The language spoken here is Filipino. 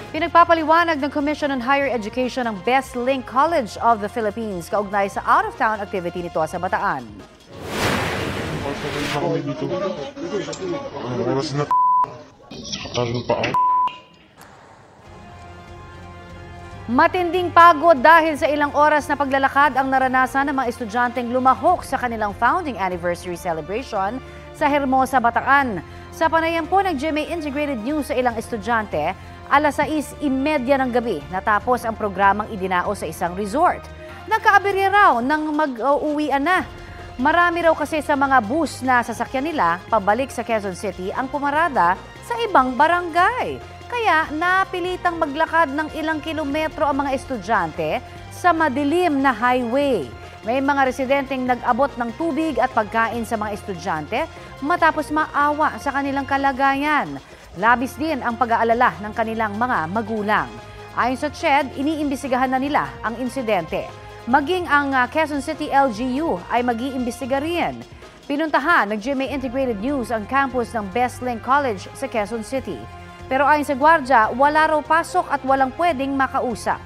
Pinagpapaliwanag ng Commission on Higher Education ang Best Link College of the Philippines kaugnay sa out-of-town activity nito sa Bataan. Matinding pagod dahil sa ilang oras na paglalakad ang naranasan ng mga estudyanteng lumahok sa kanilang founding anniversary celebration sa Hermosa, Bataan. Sa panayam po ng GMA Integrated News sa ilang estudyante, alas 6:30 ng gabi natapos ang programang idinao sa isang resort. Nagkaabirya raw nang mag-uwian na. Marami raw kasi sa mga bus na sasakyan nila pabalik sa Quezon City ang pumarada sa ibang barangay. Kaya napilitang maglakad ng ilang kilometro ang mga estudyante sa madilim na highway. May mga residenteng nag-abot ng tubig at pagkain sa mga estudyante matapos maawa sa kanilang kalagayan. Labis din ang pag-aalala ng kanilang mga magulang. Ayon sa CHED, iniimbestigahan na nila ang insidente. Maging ang Quezon City LGU ay mag-iimbestiga rin. Pinuntahan ng GMA Integrated News ang campus ng Best Link College sa Quezon City. Pero ayon sa gwardya, wala raw pasok at walang pwedeng makausap.